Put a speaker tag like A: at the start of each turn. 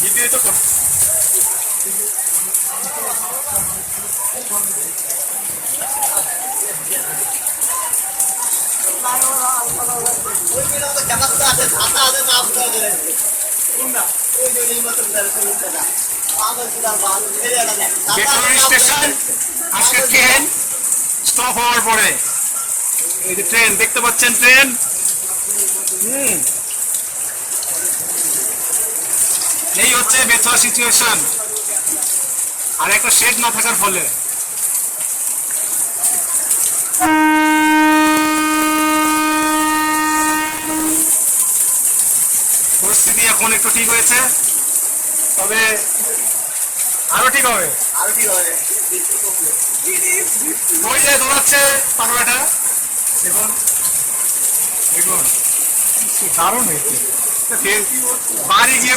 A: Video তো করছি। Station আজকে ট্রেন স্টপ হওয়ার পরে এই যে ট্রেন দেখতে পাচ্ছেন, ট্রেন এই হচ্ছে বেথুয়া সিচুয়েশন। আর একটা শেড না থাকার ফলে পরিস্থিতি এখন একটু ঠিক হয়েছে, তবে আরো ঠিক হবে। ওই যে দৌড়াচ্ছে পাগলাটা, দেখুন দেখুন দারুণ হয়েছে। বাড়ি গিয়ে